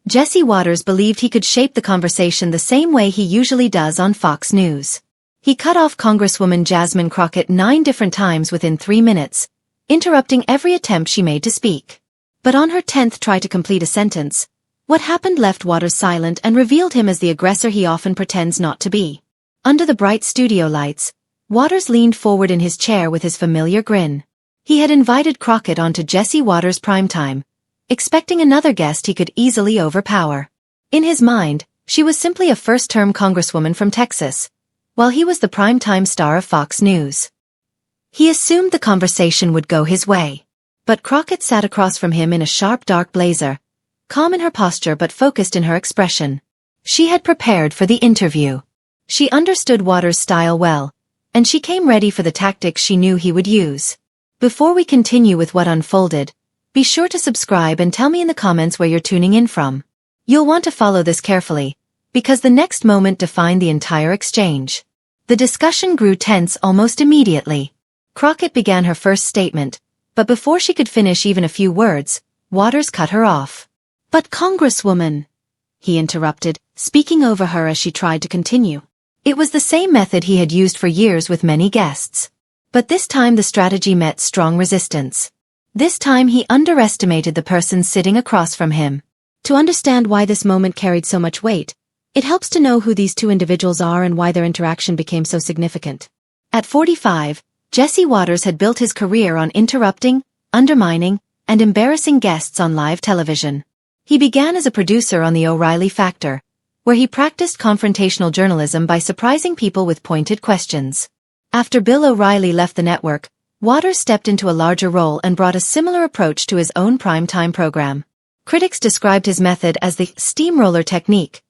Jesse Waters believed he could shape the conversation the same way he usually does on Fox News. He cut off Congresswoman Jasmine Crockett 9 different times within 3 minutes, interrupting every attempt she made to speak. But on her 10th try to complete a sentence, what happened left Waters silent and revealed him as the aggressor he often pretends not to be. Under the bright studio lights, Waters leaned forward in his chair with his familiar grin. He had invited Crockett onto Jesse Waters' primetime, expecting another guest he could easily overpower. In his mind, she was simply a first-term congresswoman from Texas, while he was the primetime star of Fox News. He assumed the conversation would go his way. But Crockett sat across from him in a sharp dark blazer, calm in her posture but focused in her expression. She had prepared for the interview. She understood Waters' style well, and she came ready for the tactics she knew he would use. Before we continue with what unfolded, be sure to subscribe and tell me in the comments where you're tuning in from. You'll want to follow this carefully, because the next moment defined the entire exchange. The discussion grew tense almost immediately. Crockett began her first statement, but before she could finish even a few words, Waters cut her off. "But Congresswoman," he interrupted, speaking over her as she tried to continue. It was the same method he had used for years with many guests. But this time the strategy met strong resistance. This time he underestimated the person sitting across from him. To understand why this moment carried so much weight, it helps to know who these two individuals are and why their interaction became so significant. At 45, Jesse Waters had built his career on interrupting, undermining, and embarrassing guests on live television. He began as a producer on The O'Reilly Factor, where he practiced confrontational journalism by surprising people with pointed questions. After Bill O'Reilly left the network, Waters stepped into a larger role and brought a similar approach to his own primetime program. Critics described his method as the steamroller technique,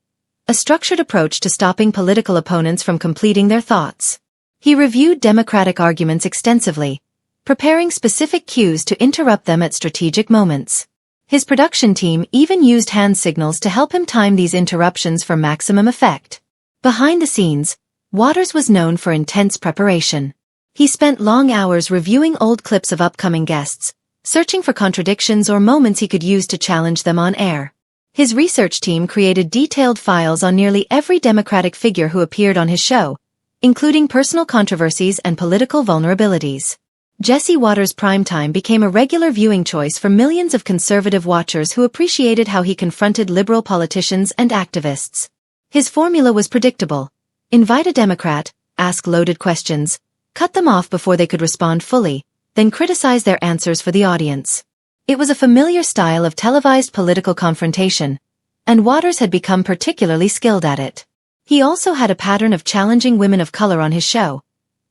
a structured approach to stopping political opponents from completing their thoughts. He reviewed Democratic arguments extensively, preparing specific cues to interrupt them at strategic moments. His production team even used hand signals to help him time these interruptions for maximum effect. Behind the scenes, Waters was known for intense preparation. He spent long hours reviewing old clips of upcoming guests, searching for contradictions or moments he could use to challenge them on air. His research team created detailed files on nearly every Democratic figure who appeared on his show, including personal controversies and political vulnerabilities. Jesse Waters' primetime became a regular viewing choice for millions of conservative watchers who appreciated how he confronted liberal politicians and activists. His formula was predictable. Invite a Democrat, ask loaded questions, cut them off before they could respond fully, then criticize their answers for the audience. It was a familiar style of televised political confrontation, and Waters had become particularly skilled at it. He also had a pattern of challenging women of color on his show,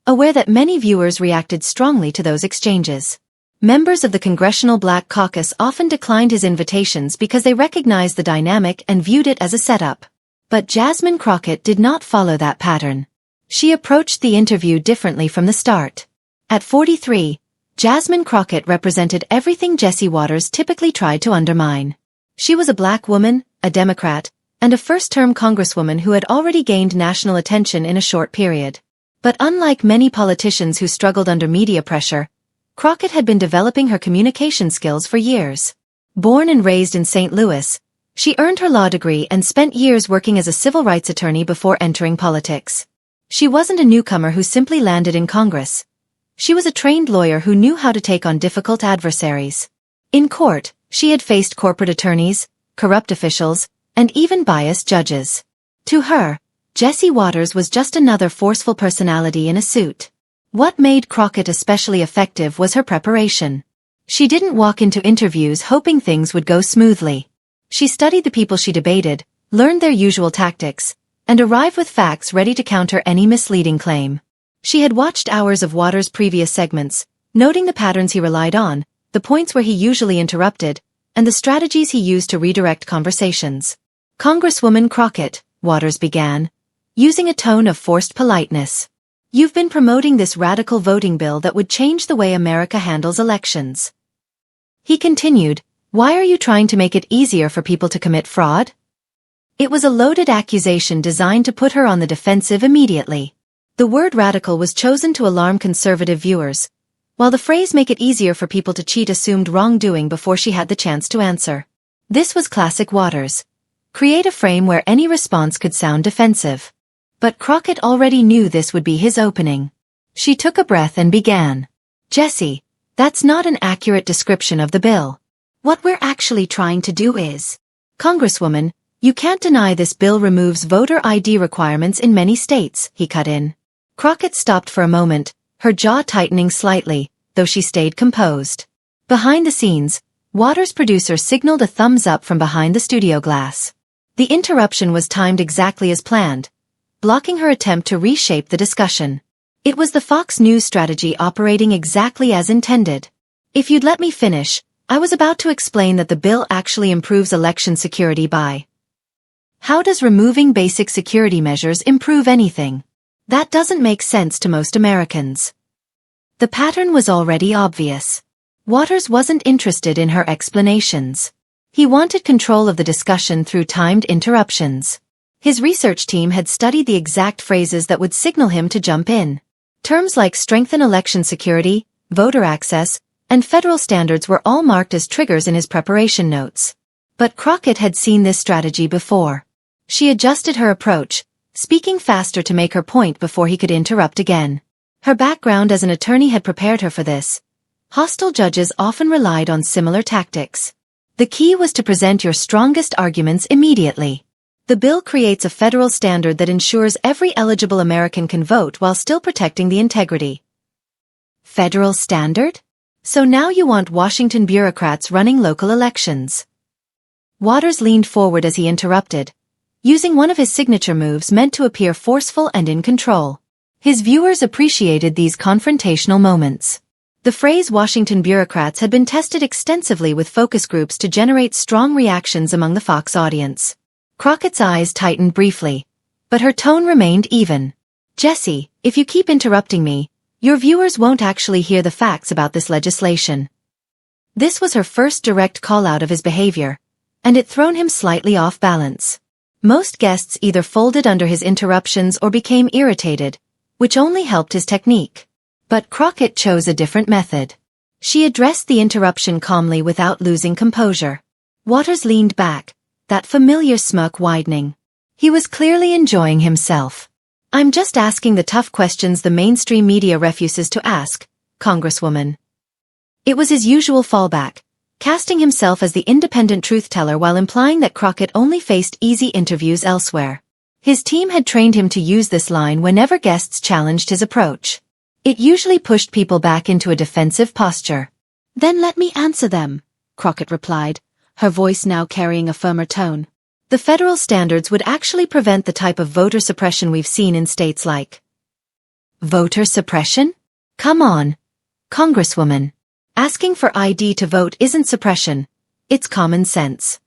aware that many viewers reacted strongly to those exchanges. Members of the Congressional Black Caucus often declined his invitations because they recognized the dynamic and viewed it as a setup. But Jasmine Crockett did not follow that pattern. She approached the interview differently from the start. At 43, Jasmine Crockett represented everything Jesse Waters typically tried to undermine. She was a black woman, a Democrat, and a first-term congresswoman who had already gained national attention in a short period. But unlike many politicians who struggled under media pressure, Crockett had been developing her communication skills for years. Born and raised in St. Louis, she earned her law degree and spent years working as a civil rights attorney before entering politics. She wasn't a newcomer who simply landed in Congress. She was a trained lawyer who knew how to take on difficult adversaries. In court, she had faced corporate attorneys, corrupt officials, and even biased judges. To her, Jesse Waters was just another forceful personality in a suit. What made Crockett especially effective was her preparation. She didn't walk into interviews hoping things would go smoothly. She studied the people she debated, learned their usual tactics, and arrived with facts ready to counter any misleading claim. She had watched hours of Waters' previous segments, noting the patterns he relied on, the points where he usually interrupted, and the strategies he used to redirect conversations. "Congresswoman Crockett," Waters began, using a tone of forced politeness. "You've been promoting this radical voting bill that would change the way America handles elections." He continued, "Why are you trying to make it easier for people to commit fraud?" It was a loaded accusation designed to put her on the defensive immediately. The word radical was chosen to alarm conservative viewers, while the phrase "make it easier for people to cheat" assumed wrongdoing before she had the chance to answer. This was classic Waters. Create a frame where any response could sound defensive. But Crockett already knew this would be his opening. She took a breath and began. Jesse, that's not an accurate description of the bill. What we're actually trying to do is... Congresswoman, you can't deny this bill removes voter ID requirements in many states, he cut in. Crockett stopped for a moment, her jaw tightening slightly, though she stayed composed. Behind the scenes, Waters' producer signaled a thumbs up from behind the studio glass. The interruption was timed exactly as planned, blocking her attempt to reshape the discussion. It was the Fox News strategy operating exactly as intended. If you'd let me finish, I was about to explain that the bill actually improves election security by... How does removing basic security measures improve anything? That doesn't make sense to most Americans. The pattern was already obvious. Waters wasn't interested in her explanations. He wanted control of the discussion through timed interruptions. His research team had studied the exact phrases that would signal him to jump in. Terms like strengthen election security, voter access, and federal standards were all marked as triggers in his preparation notes. But Crockett had seen this strategy before. She adjusted her approach, speaking faster to make her point before he could interrupt again. Her background as an attorney had prepared her for this. Hostile judges often relied on similar tactics. The key was to present your strongest arguments immediately. The bill creates a federal standard that ensures every eligible American can vote while still protecting the integrity. Federal standard? So now you want Washington bureaucrats running local elections. Waters leaned forward as he interrupted, using one of his signature moves meant to appear forceful and in control. His viewers appreciated these confrontational moments. The phrase Washington bureaucrats had been tested extensively with focus groups to generate strong reactions among the Fox audience. Crockett's eyes tightened briefly, but her tone remained even. Jesse, if you keep interrupting me, your viewers won't actually hear the facts about this legislation. This was her first direct call-out of his behavior, and it thrown him slightly off balance. Most guests either folded under his interruptions or became irritated, which only helped his technique. But Crockett chose a different method. She addressed the interruption calmly without losing composure. Waters leaned back, that familiar smirk widening. He was clearly enjoying himself. I'm just asking the tough questions the mainstream media refuses to ask, Congresswoman. It was his usual fallback, casting himself as the independent truth-teller while implying that Crockett only faced easy interviews elsewhere. His team had trained him to use this line whenever guests challenged his approach. It usually pushed people back into a defensive posture. Then let me answer them, Crockett replied, her voice now carrying a firmer tone. The federal standards would actually prevent the type of voter suppression we've seen in states like... Voter suppression? Come on, Congresswoman. Asking for ID to vote isn't suppression, it's common sense.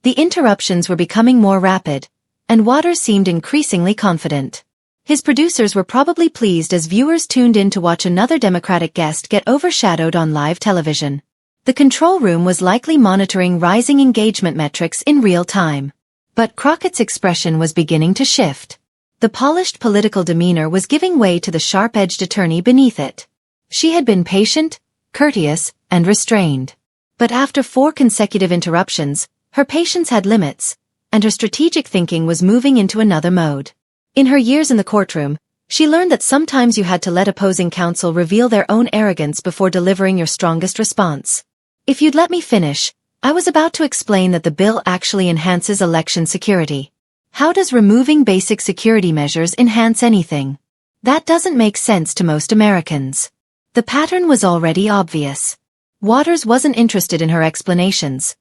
The interruptions were becoming more rapid, and Waters seemed increasingly confident. His producers were probably pleased as viewers tuned in to watch another Democratic guest get overshadowed on live television. The control room was likely monitoring rising engagement metrics in real time. But Crockett's expression was beginning to shift. The polished political demeanor was giving way to the sharp-edged attorney beneath it. She had been patient, courteous, and restrained. But after 4 consecutive interruptions, her patience had limits, and her strategic thinking was moving into another mode. In her years in the courtroom, she learned that sometimes you had to let opposing counsel reveal their own arrogance before delivering your strongest response. If you'd let me finish, I was about to explain that the bill actually enhances election security. How does removing basic security measures enhance anything? That doesn't make sense to most Americans. The pattern was already obvious. Waters wasn't interested in her explanations.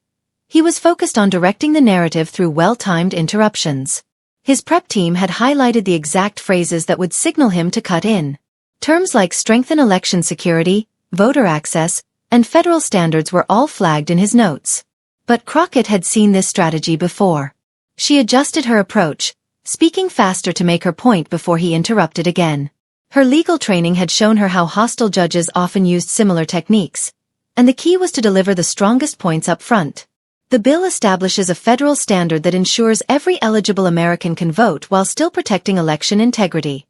He was focused on directing the narrative through well-timed interruptions. His prep team had highlighted the exact phrases that would signal him to cut in. Terms like strengthen election security, voter access, and federal standards were all flagged in his notes. But Crockett had seen this strategy before. She adjusted her approach, speaking faster to make her point before he interrupted again. Her legal training had shown her how hostile judges often used similar techniques, and the key was to deliver the strongest points up front. The bill establishes a federal standard that ensures every eligible American can vote while still protecting election integrity.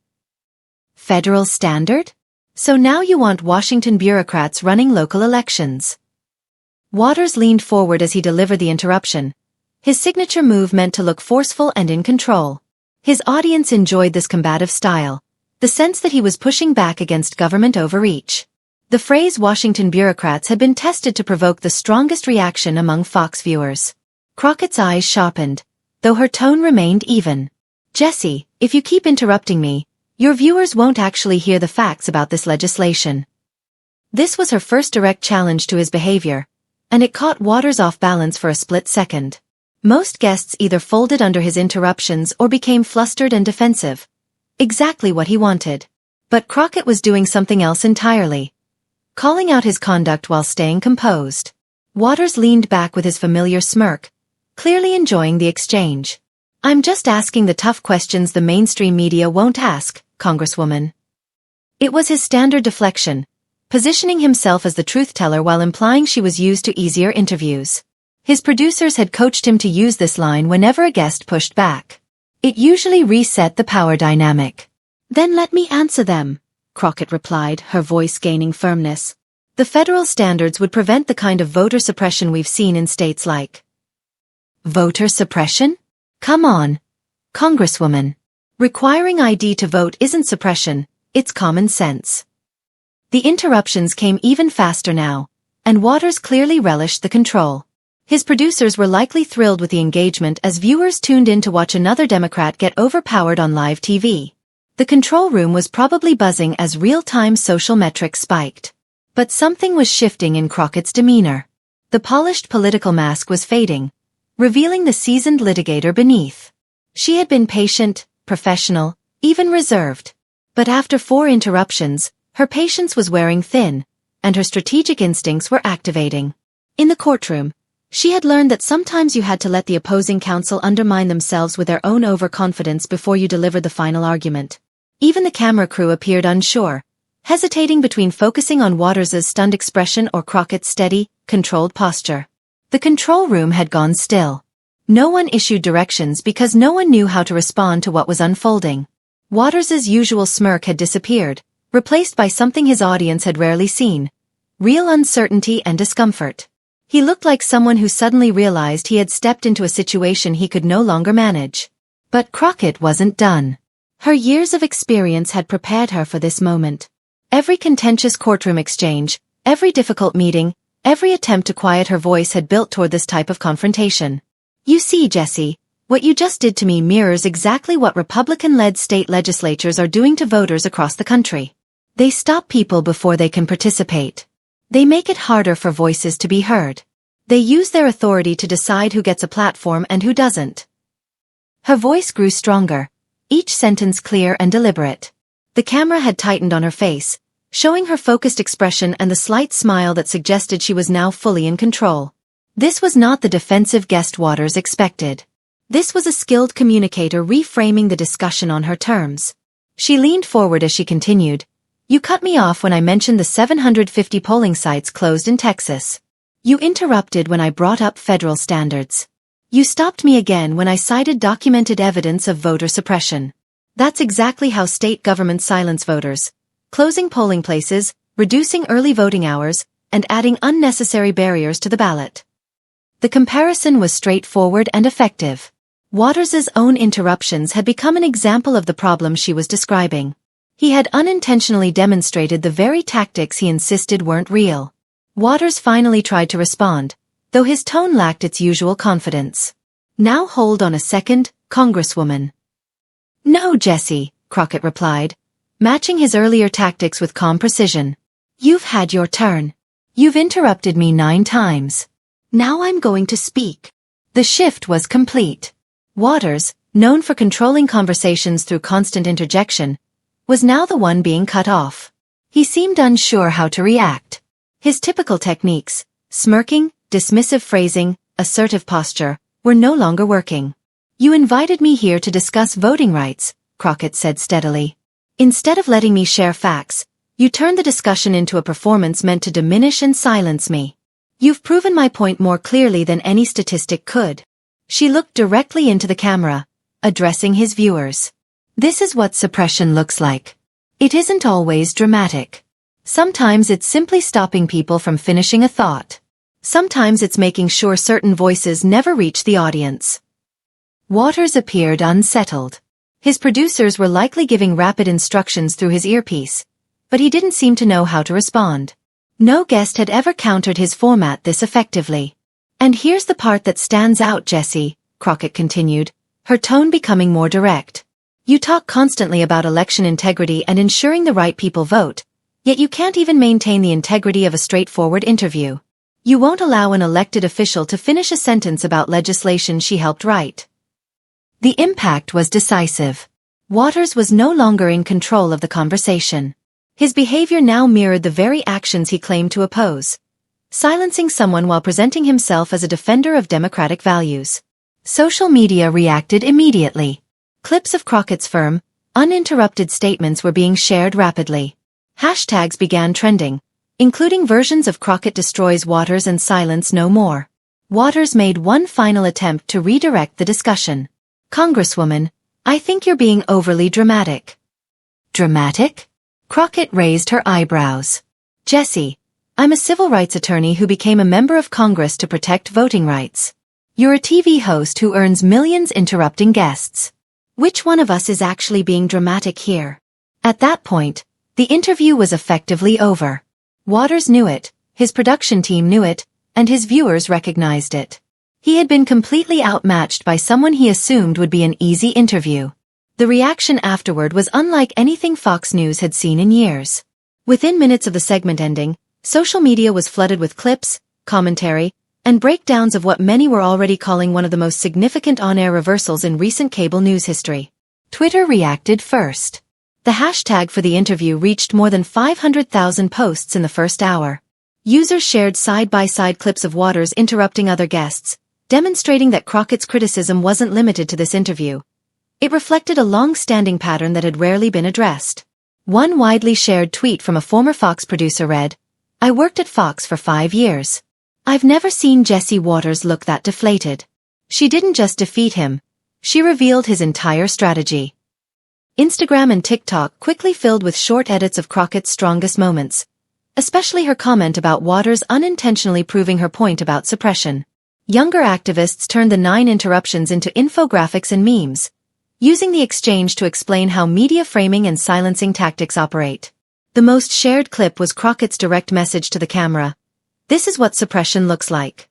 Federal standard? So now you want Washington bureaucrats running local elections. Waters leaned forward as he delivered the interruption, His signature move meant to look forceful and in control. His audience enjoyed this combative style, the sense that he was pushing back against government overreach. The phrase Washington bureaucrats had been tested to provoke the strongest reaction among Fox viewers. Crockett's eyes sharpened, though her tone remained even. "Jesse, if you keep interrupting me, your viewers won't actually hear the facts about this legislation." This was her first direct challenge to his behavior, and it caught Waters off balance for a split second. Most guests either folded under his interruptions or became flustered and defensive. Exactly what he wanted. But Crockett was doing something else entirely. Calling out his conduct while staying composed. Waters leaned back with his familiar smirk, clearly enjoying the exchange. "I'm just asking the tough questions the mainstream media won't ask, Congresswoman." It was his standard deflection, positioning himself as the truth-teller while implying she was used to easier interviews. His producers had coached him to use this line whenever a guest pushed back. It usually reset the power dynamic. "Then let me answer them," Crockett replied, her voice gaining firmness. The federal standards would prevent the kind of voter suppression we've seen in states like. Voter suppression? Come on, Congresswoman. Requiring ID to vote isn't suppression, it's common sense. The interruptions came even faster now, and Waters clearly relished the control. His producers were likely thrilled with the engagement as viewers tuned in to watch another Democrat get overpowered on live TV. The control room was probably buzzing as real-time social metrics spiked. But something was shifting in Crockett's demeanor. The polished political mask was fading, revealing the seasoned litigator beneath. She had been patient, professional, even reserved. But after 4 interruptions, her patience was wearing thin, and her strategic instincts were activating. In the courtroom, she had learned that sometimes you had to let the opposing counsel undermine themselves with their own overconfidence before you delivered the final argument. Even the camera crew appeared unsure, hesitating between focusing on Waters's stunned expression or Crockett's steady, controlled posture. The control room had gone still. No one issued directions because no one knew how to respond to what was unfolding. Waters's usual smirk had disappeared, replaced by something his audience had rarely seen. Real uncertainty and discomfort. He looked like someone who suddenly realized he had stepped into a situation he could no longer manage. But Crockett wasn't done. Her years of experience had prepared her for this moment. Every contentious courtroom exchange, every difficult meeting, every attempt to quiet her voice had built toward this type of confrontation. "You see, Jesse, what you just did to me mirrors exactly what Republican-led state legislatures are doing to voters across the country. They stop people before they can participate. They make it harder for voices to be heard. They use their authority to decide who gets a platform and who doesn't." Her voice grew stronger, each sentence clear and deliberate. The camera had tightened on her face, showing her focused expression and the slight smile that suggested she was now fully in control. This was not the defensive guest Waters expected. This was a skilled communicator reframing the discussion on her terms. She leaned forward as she continued, "You cut me off when I mentioned the 750 polling sites closed in Texas. You interrupted when I brought up federal standards. You stopped me again when I cited documented evidence of voter suppression. That's exactly how state governments silence voters. Closing polling places, reducing early voting hours, and adding unnecessary barriers to the ballot." The comparison was straightforward and effective. Waters's own interruptions had become an example of the problem she was describing. He had unintentionally demonstrated the very tactics he insisted weren't real. Waters finally tried to respond, though his tone lacked its usual confidence. "Now hold on a second, Congresswoman." "No, Jesse," Crockett replied, matching his earlier tactics with calm precision. "You've had your turn. You've interrupted me 9 times. Now I'm going to speak." The shift was complete. Waters, known for controlling conversations through constant interjection, was now the one being cut off. He seemed unsure how to react. His typical techniques, smirking, dismissive phrasing, assertive posture, were no longer working. "You invited me here to discuss voting rights," Crockett said steadily. "Instead of letting me share facts, you turned the discussion into a performance meant to diminish and silence me. You've proven my point more clearly than any statistic could." She looked directly into the camera, addressing his viewers. "This is what suppression looks like. It isn't always dramatic. Sometimes it's simply stopping people from finishing a thought. Sometimes it's making sure certain voices never reach the audience. Waters appeared unsettled. His producers were likely giving rapid instructions through his earpiece, but he didn't seem to know how to respond. No guest had ever countered his format this effectively. "And here's the part that stands out, Jesse," Crockett continued, her tone becoming more direct. "You talk constantly about election integrity and ensuring the right people vote, yet you can't even maintain the integrity of a straightforward interview. You won't allow an elected official to finish a sentence about legislation she helped write." The impact was decisive. Waters was no longer in control of the conversation. His behavior now mirrored the very actions he claimed to oppose, silencing someone while presenting himself as a defender of democratic values. Social media reacted immediately. Clips of Crockett's firm, uninterrupted statements were being shared rapidly. Hashtags began trending, including versions of "Crockett destroys Waters" and "Silence no more." Waters made one final attempt to redirect the discussion. "Congresswoman, I think you're being overly dramatic." "Dramatic?" Crockett raised her eyebrows. "Jesse, I'm a civil rights attorney who became a member of Congress to protect voting rights. You're a TV host who earns millions interrupting guests. Which one of us is actually being dramatic here?" At that point, the interview was effectively over. Waters knew it, his production team knew it, and his viewers recognized it. He had been completely outmatched by someone he assumed would be an easy interview. The reaction afterward was unlike anything Fox News had seen in years. Within minutes of the segment ending, social media was flooded with clips, commentary, and breakdowns of what many were already calling one of the most significant on-air reversals in recent cable news history. Twitter reacted first. The hashtag for the interview reached more than 500,000 posts in the first hour. Users shared side-by-side clips of Waters interrupting other guests, demonstrating that Crockett's criticism wasn't limited to this interview. It reflected a long-standing pattern that had rarely been addressed. One widely shared tweet from a former Fox producer read, "I worked at Fox for 5 years. I've never seen Jesse Waters look that deflated." She didn't just defeat him, she revealed his entire strategy. Instagram and TikTok quickly filled with short edits of Crockett's strongest moments, especially her comment about Waters unintentionally proving her point about suppression. Younger activists turned the 9 interruptions into infographics and memes, using the exchange to explain how media framing and silencing tactics operate. The most shared clip was Crockett's direct message to the camera. "This is what suppression looks like."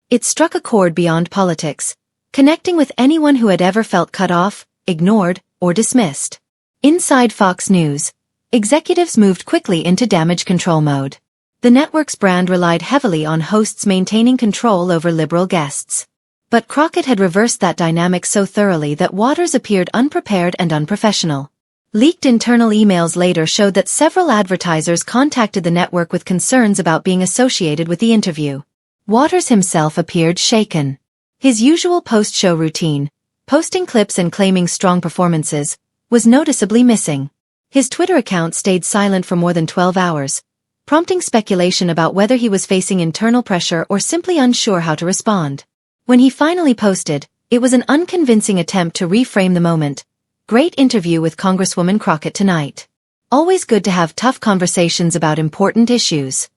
It struck a chord beyond politics, connecting with anyone who had ever felt cut off, ignored, or dismissed. Inside Fox News, executives moved quickly into damage control mode. The network's brand relied heavily on hosts maintaining control over liberal guests. But Crockett had reversed that dynamic so thoroughly that Waters appeared unprepared and unprofessional. Leaked internal emails later showed that several advertisers contacted the network with concerns about being associated with the interview. Waters himself appeared shaken. His usual post-show routine, posting clips and claiming strong performances, was noticeably missing. His Twitter account stayed silent for more than 12 hours, prompting speculation about whether he was facing internal pressure or simply unsure how to respond. When he finally posted, it was an unconvincing attempt to reframe the moment. "Great interview with Congresswoman Crockett tonight. Always good to have tough conversations about important issues."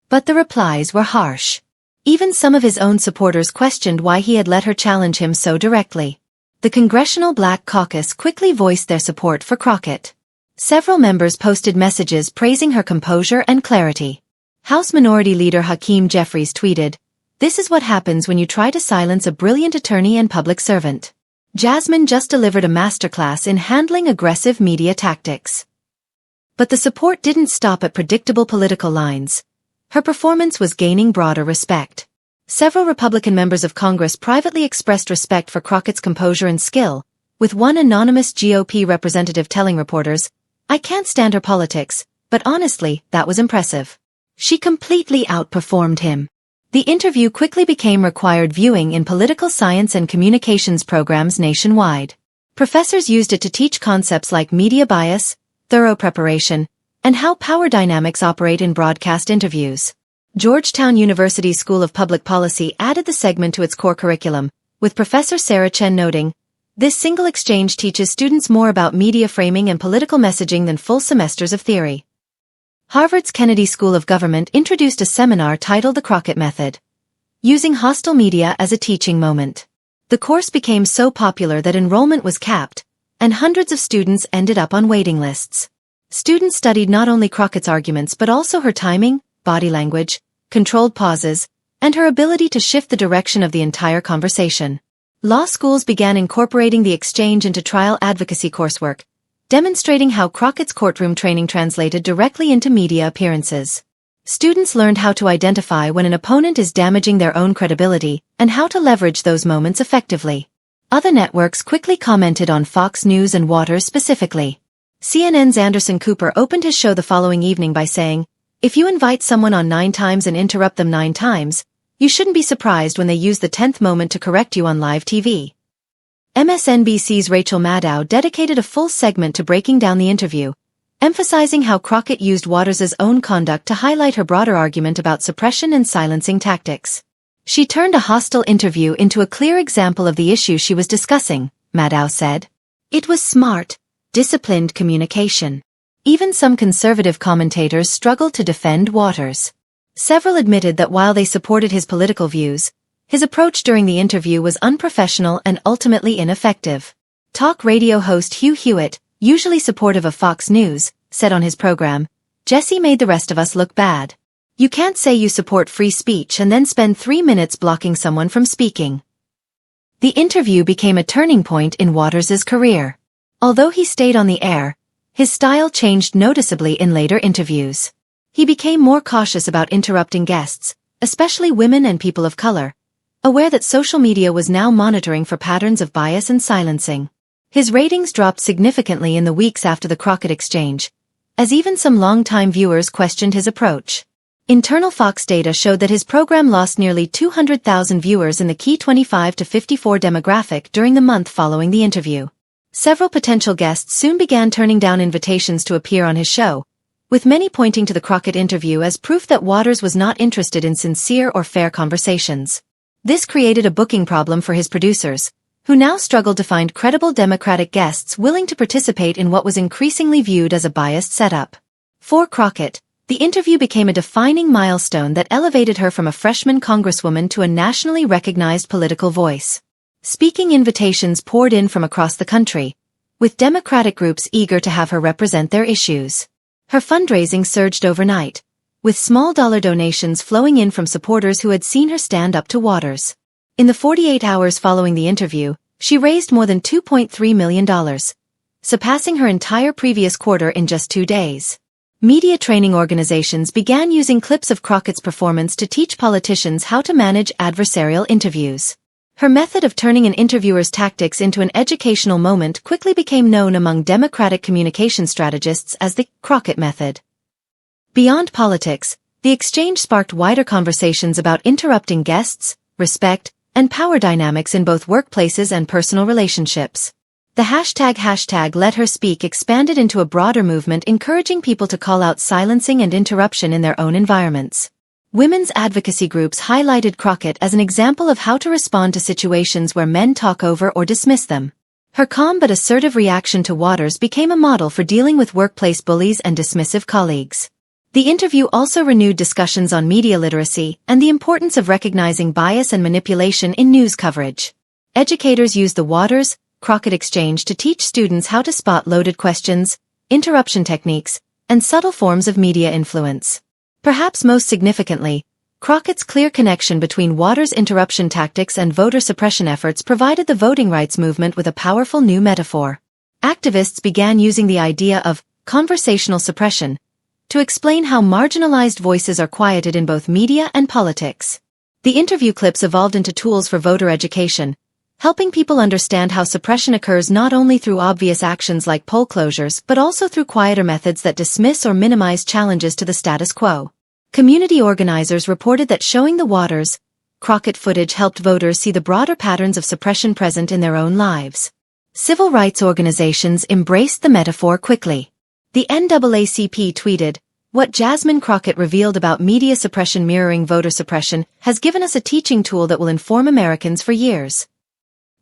But the replies were harsh. Even some of his own supporters questioned why he had let her challenge him so directly. The Congressional Black Caucus quickly voiced their support for Crockett. Several members posted messages praising her composure and clarity. House Minority Leader Hakeem Jeffries tweeted, "This is what happens when you try to silence a brilliant attorney and public servant. Jasmine just delivered a masterclass in handling aggressive media tactics." But the support didn't stop at predictable political lines. Her performance was gaining broader respect. Several Republican members of Congress privately expressed respect for Crockett's composure and skill, with one anonymous GOP representative telling reporters, "I can't stand her politics, but honestly, that was impressive. She completely outperformed him." The interview quickly became required viewing in political science and communications programs nationwide. Professors used it to teach concepts like media bias, thorough preparation, and how power dynamics operate in broadcast interviews. Georgetown University's School of Public Policy added the segment to its core curriculum, with Professor Sarah Chen noting, "This single exchange teaches students more about media framing and political messaging than full semesters of theory." Harvard's Kennedy School of Government introduced a seminar titled The Crockett Method, using hostile media as a teaching moment. The course became so popular that enrollment was capped, and hundreds of students ended up on waiting lists. Students studied not only Crockett's arguments but also her timing, body language, controlled pauses, and her ability to shift the direction of the entire conversation. Law schools began incorporating the exchange into trial advocacy coursework, demonstrating how Crockett's courtroom training translated directly into media appearances. Students learned how to identify when an opponent is damaging their own credibility and how to leverage those moments effectively. Other networks quickly commented on Fox News and Waters specifically. CNN's Anderson Cooper opened his show the following evening by saying, "If you invite someone on 9 times and interrupt them 9 times, you shouldn't be surprised when they use the 10th moment to correct you on live TV." MSNBC's Rachel Maddow dedicated a full segment to breaking down the interview, emphasizing how Crockett used Waters' own conduct to highlight her broader argument about suppression and silencing tactics. She turned a hostile interview into a clear example of the issue she was discussing, Maddow said. It was smart, disciplined communication. Even some conservative commentators struggled to defend Waters. Several admitted that while they supported his political views, his approach during the interview was unprofessional and ultimately ineffective. Talk radio host Hugh Hewitt, usually supportive of Fox News, said on his program, "Jesse made the rest of us look bad. You can't say you support free speech and then spend 3 minutes blocking someone from speaking." The interview became a turning point in Waters' career. Although he stayed on the air, his style changed noticeably in later interviews. He became more cautious about interrupting guests, especially women and people of color, aware that social media was now monitoring for patterns of bias and silencing. His ratings dropped significantly in the weeks after the Crockett exchange, as even some longtime viewers questioned his approach. Internal Fox data showed that his program lost nearly 200,000 viewers in the key 25 to 54 demographic during the month following the interview. Several potential guests soon began turning down invitations to appear on his show, with many pointing to the Crockett interview as proof that Waters was not interested in sincere or fair conversations. This created a booking problem for his producers, who now struggled to find credible Democratic guests willing to participate in what was increasingly viewed as a biased setup. For Crockett, the interview became a defining milestone that elevated her from a freshman congresswoman to a nationally recognized political voice. Speaking invitations poured in from across the country, with Democratic groups eager to have her represent their issues. Her fundraising surged overnight, with small-dollar donations flowing in from supporters who had seen her stand up to Waters. In the 48 hours following the interview, she raised more than $2.3 million, surpassing her entire previous quarter in just 2 days. Media training organizations began using clips of Crockett's performance to teach politicians how to manage adversarial interviews. Her method of turning an interviewer's tactics into an educational moment quickly became known among Democratic communication strategists as the Crockett Method. Beyond politics, the exchange sparked wider conversations about interrupting guests, respect, and power dynamics in both workplaces and personal relationships. The hashtag Let Her Speak expanded into a broader movement encouraging people to call out silencing and interruption in their own environments. Women's advocacy groups highlighted Crockett as an example of how to respond to situations where men talk over or dismiss them. Her calm but assertive reaction to Waters became a model for dealing with workplace bullies and dismissive colleagues. The interview also renewed discussions on media literacy and the importance of recognizing bias and manipulation in news coverage. Educators used the Waters-Crockett exchange to teach students how to spot loaded questions, interruption techniques, and subtle forms of media influence. Perhaps most significantly, Crockett's clear connection between Waters' interruption tactics and voter suppression efforts provided the voting rights movement with a powerful new metaphor. Activists began using the idea of conversational suppression to explain how marginalized voices are quieted in both media and politics. The interview clips evolved into tools for voter education, helping people understand how suppression occurs not only through obvious actions like poll closures but also through quieter methods that dismiss or minimize challenges to the status quo. Community organizers reported that showing the Waters-Crockett footage helped voters see the broader patterns of suppression present in their own lives. Civil rights organizations embraced the metaphor quickly. The NAACP tweeted, "What Jasmine Crockett revealed about media suppression mirroring voter suppression has given us a teaching tool that will inform Americans for years."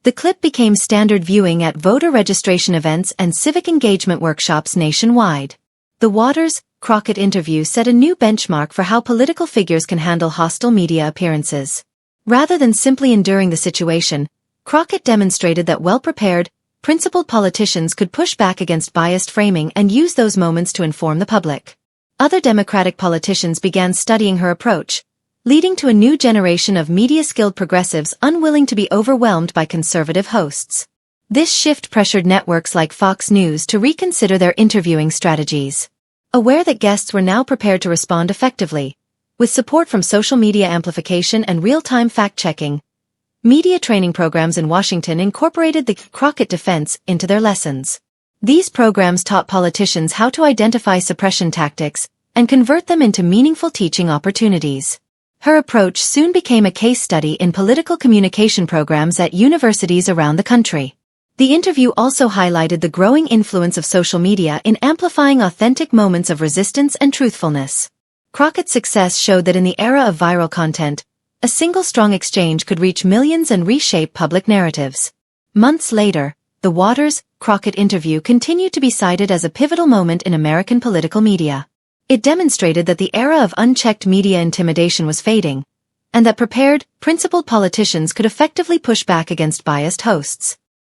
The clip became standard viewing at voter registration events and civic engagement workshops nationwide. The Waters Crockett interview set a new benchmark for how political figures can handle hostile media appearances. Rather than simply enduring the situation, Crockett demonstrated that well-prepared, principled politicians could push back against biased framing and use those moments to inform the public. Other Democratic politicians began studying her approach, leading to a new generation of media-skilled progressives unwilling to be overwhelmed by conservative hosts. This shift pressured networks like Fox News to reconsider their interviewing strategies. Aware that guests were now prepared to respond effectively, with support from social media amplification and real-time fact-checking, media training programs in Washington incorporated the Crockett defense into their lessons. These programs taught politicians how to identify suppression tactics and convert them into meaningful teaching opportunities. Her approach soon became a case study in political communication programs at universities around the country. The interview also highlighted the growing influence of social media in amplifying authentic moments of resistance and truthfulness. Crockett's success showed that in the era of viral content, a single strong exchange could reach millions and reshape public narratives. Months later, the Waters-Crockett interview continued to be cited as a pivotal moment in American political media. It demonstrated that the era of unchecked media intimidation was fading, and that prepared, principled politicians could effectively push back against biased hosts.